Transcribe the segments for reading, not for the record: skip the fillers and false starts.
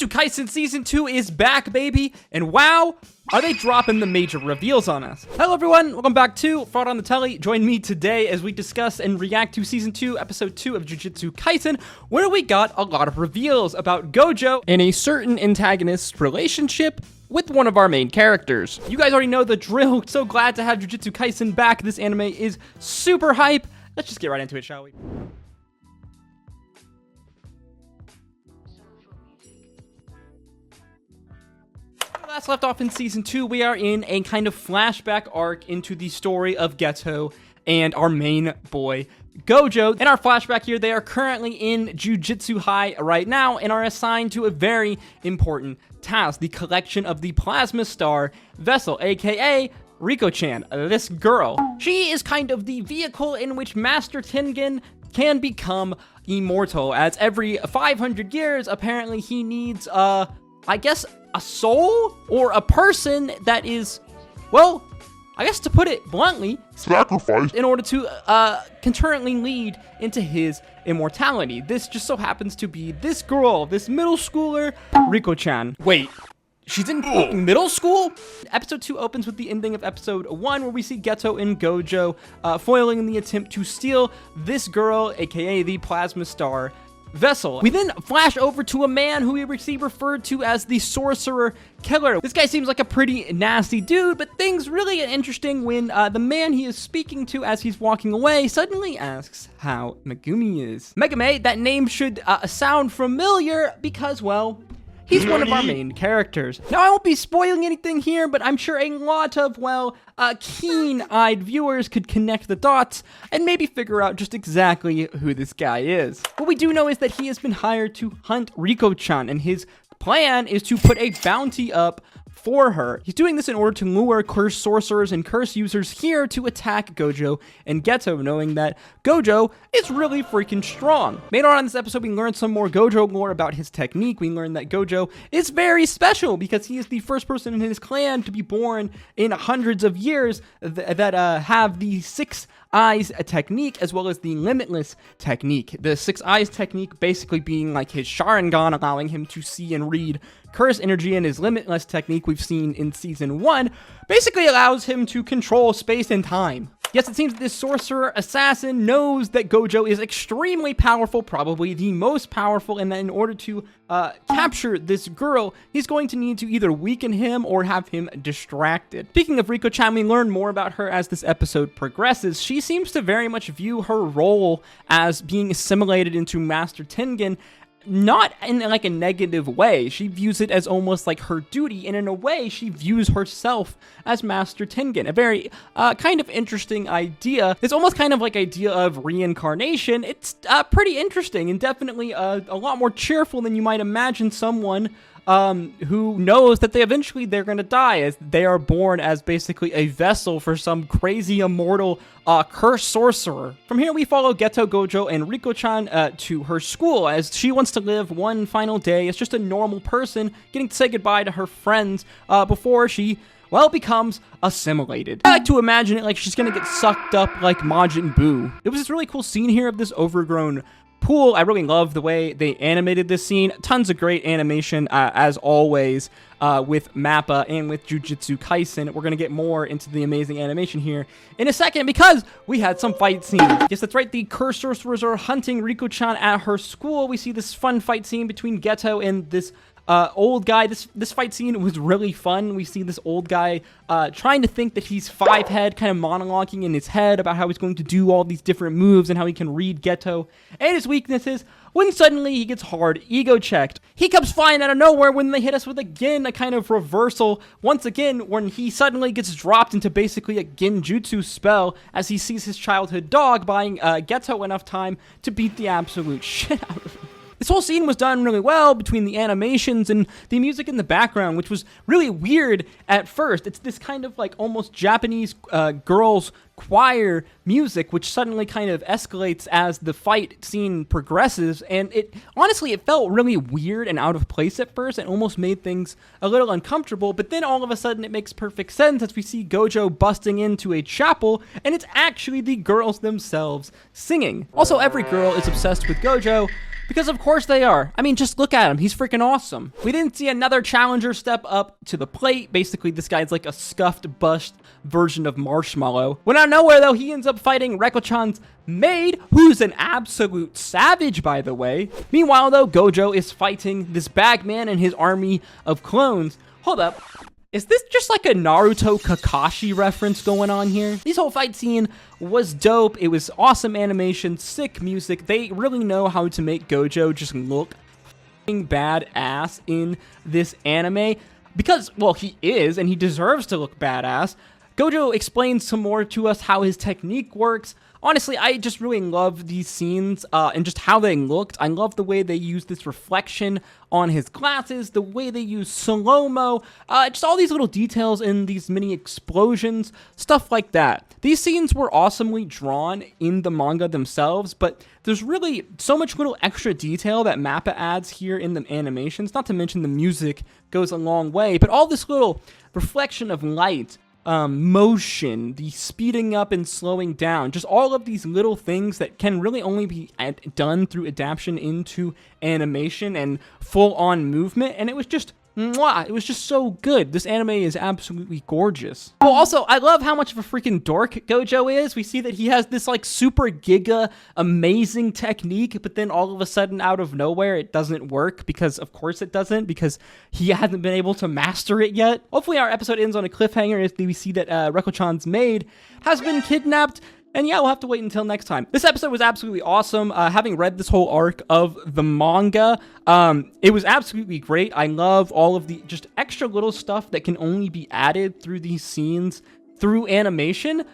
Jujutsu Kaisen Season 2 is back, baby, and wow, are they dropping the major reveals on us. Hello everyone, welcome back to FraudOnTheTele. Join me today as we discuss and react to Season 2, Episode 2 of Jujutsu Kaisen, where we got a lot of reveals about Gojo and a certain antagonist's relationship with one of our main characters. You guys already know the drill, so glad to have Jujutsu Kaisen back. This anime is super hype. Let's just get right into it, shall we? Last left off in Season 2, we are in a kind of flashback arc into the story of Gojo and our main boy, Gojo. In our flashback here, they are currently in Jujutsu High right now and are assigned to a very important task, the collection of the Plasma Star vessel, aka Riko-chan, this girl. She is kind of the vehicle in which Master Tengen can become immortal, as every 500 years, apparently he needs, I guess, a soul or a person that is, well, I guess to put it bluntly, sacrificed in order to concurrently lead into his immortality. This just so happens to be this girl, this middle schooler, Riko-chan. Wait, she's in middle school? Episode 2 opens with the ending of Episode 1, where we see Geto and Gojo foiling in the attempt to steal this girl, aka the Plasma Star vessel. We then flash over to a man who we see referred to as the Sorcerer Killer. This guy seems like a pretty nasty dude, but things really get interesting when the man he is speaking to as he's walking away suddenly asks how Megumi is. Megumi, that name should sound familiar because, well, he's one of our main characters. Now, I won't be spoiling anything here, but I'm sure a lot of, well, keen-eyed viewers could connect the dots and maybe figure out just exactly who this guy is. What we do know is that he has been hired to hunt Riko-chan, and his plan is to put a bounty up for her. He's doing this in order to lure curse sorcerers and curse users here to attack Gojo and Geto, knowing that Gojo is really freaking strong. Later on in this episode, we learned some more Gojo lore about his technique. We learned that Gojo is very special because he is the first person in his clan to be born in hundreds of years that have the 6 eyes technique as well as the limitless technique. The 6 eyes technique basically being like his Sharingan, allowing him to see and read curse energy, and his limitless technique we've seen in Season 1 basically allows him to control space and time. Yes, it seems that this sorcerer assassin knows that Gojo is extremely powerful, probably the most powerful, and that in order to capture this girl, he's going to need to either weaken him or have him distracted. Speaking of Riko-chan, we learn more about her as this episode progresses. She seems to very much view her role as being assimilated into Master Tengen, not in like a negative way. She views it as almost like her duty, and in a way she views herself as Master Tengen. A very kind of interesting idea. It's almost kind of like idea of reincarnation. It's pretty interesting and definitely a lot more cheerful than you might imagine someone who knows that they're gonna die, as they are born as basically a vessel for some crazy immortal curse sorcerer. From here, we follow Geto, Gojo, and Riko-chan to her school, as she wants to live one final day as just a normal person, getting to say goodbye to her friends before she, well, becomes assimilated. I like to imagine it like she's gonna get sucked up like Majin Buu. It was this really cool scene here of this overgrown pool. I really love the way they animated this scene. Tons of great animation, as always, with Mappa and with Jujutsu Kaisen. We're going to get more into the amazing animation here in a second because we had some fight scenes. Yes, that's right. The curse sorcerers are hunting Riko-chan at her school. We see this fun fight scene between Geto and this old guy. This fight scene was really fun. We see this old guy trying to think that he's 5-head, kind of monologuing in his head about how he's going to do all these different moves and how he can read Geto and his weaknesses, when suddenly he gets hard ego checked. He comes flying out of nowhere when they hit us with again a kind of reversal, once again when he suddenly gets dropped into basically a genjutsu spell as he sees his childhood dog buying Geto enough time to beat the absolute shit out of him. This whole scene was done really well between the animations and the music in the background, which was really weird at first. It's this kind of like almost Japanese girls choir music, which suddenly kind of escalates as the fight scene progresses, and it honestly, it felt really weird and out of place at first and almost made things a little uncomfortable, but then all of a sudden it makes perfect sense as we see Gojo busting into a chapel, and it's actually the girls themselves singing. Also, every girl is obsessed with Gojo Because of course they are. I mean, just look at him. He's freaking awesome. We didn't see another challenger step up to the plate. Basically, this guy's like a scuffed, bust version of Marshmallow. When out of nowhere, though, he ends up fighting Reko-chan's maid, who's an absolute savage, by the way. Meanwhile, though, Gojo is fighting this Bagman and his army of clones. Hold up. Is this just like a Naruto Kakashi reference going on here? This whole fight scene was dope. It was awesome animation, sick music. They really know how to make Gojo just look f***ing badass in this anime. Because, well, he is, and he deserves to look badass. Gojo explains some more to us how his technique works. Honestly, I just really love these scenes and just how they looked. I love the way they use this reflection on his glasses, the way they use slow-mo, just all these little details in these mini explosions, stuff like that. These scenes were awesomely drawn in the manga themselves, but there's really so much little extra detail that Mappa adds here in the animations, not to mention the music goes a long way, but all this little reflection of light, motion, the speeding up and slowing down, just all of these little things that can really only be done through adaptation into animation and full-on movement, and it was just mwah, it was just so good. This anime is absolutely gorgeous. Oh, also, I love how much of a freaking dork Gojo is. We see that he has this like super giga amazing technique, but then all of a sudden out of nowhere it doesn't work, because of course it doesn't, because he hasn't been able to master it yet. Hopefully our episode ends on a cliffhanger as we see that Reko-chan's maid has been kidnapped. And yeah, we'll have to wait until next time. This episode was absolutely awesome. Having read this whole arc of the manga, it was absolutely great. I love all of the just extra little stuff that can only be added through these scenes through animation,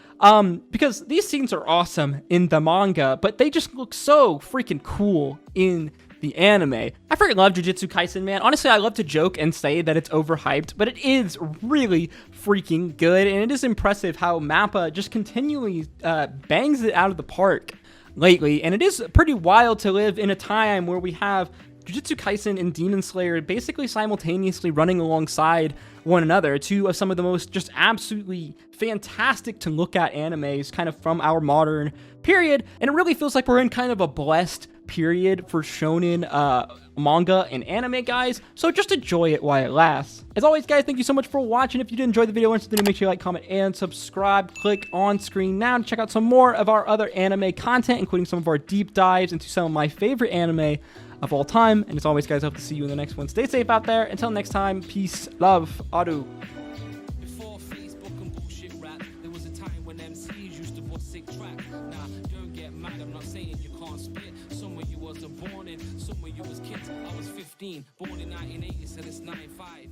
because these scenes are awesome in the manga, but they just look so freaking cool in the anime. I freaking love Jujutsu Kaisen, man. Honestly, I love to joke and say that it's overhyped, but it is really freaking good, and it is impressive how Mappa just continually bangs it out of the park lately, and it is pretty wild to live in a time where we have Jujutsu Kaisen and Demon Slayer basically simultaneously running alongside one another, two of some of the most just absolutely fantastic to look at animes kind of from our modern period, and it really feels like we're in kind of a blessed period for shonen manga and anime, guys, so just enjoy it while it lasts. As always, guys, thank you so much for watching. If you did enjoy the video, to make sure you like, comment, and subscribe. Click on screen now to check out some more of our other anime content, including some of our deep dives into some of my favorite anime of all time. And as always, guys, I hope to see you in the next one. Stay safe out there. Until next time, peace, love, adu. Before Facebook and bullshit rap, there was a time when MCs used to bust sick track. Nah, don't get mad, I'm not saying you can't spit. Somewhere you wasn't born in, somewhere you was kids. I was 15, born in 1980, so it's 95.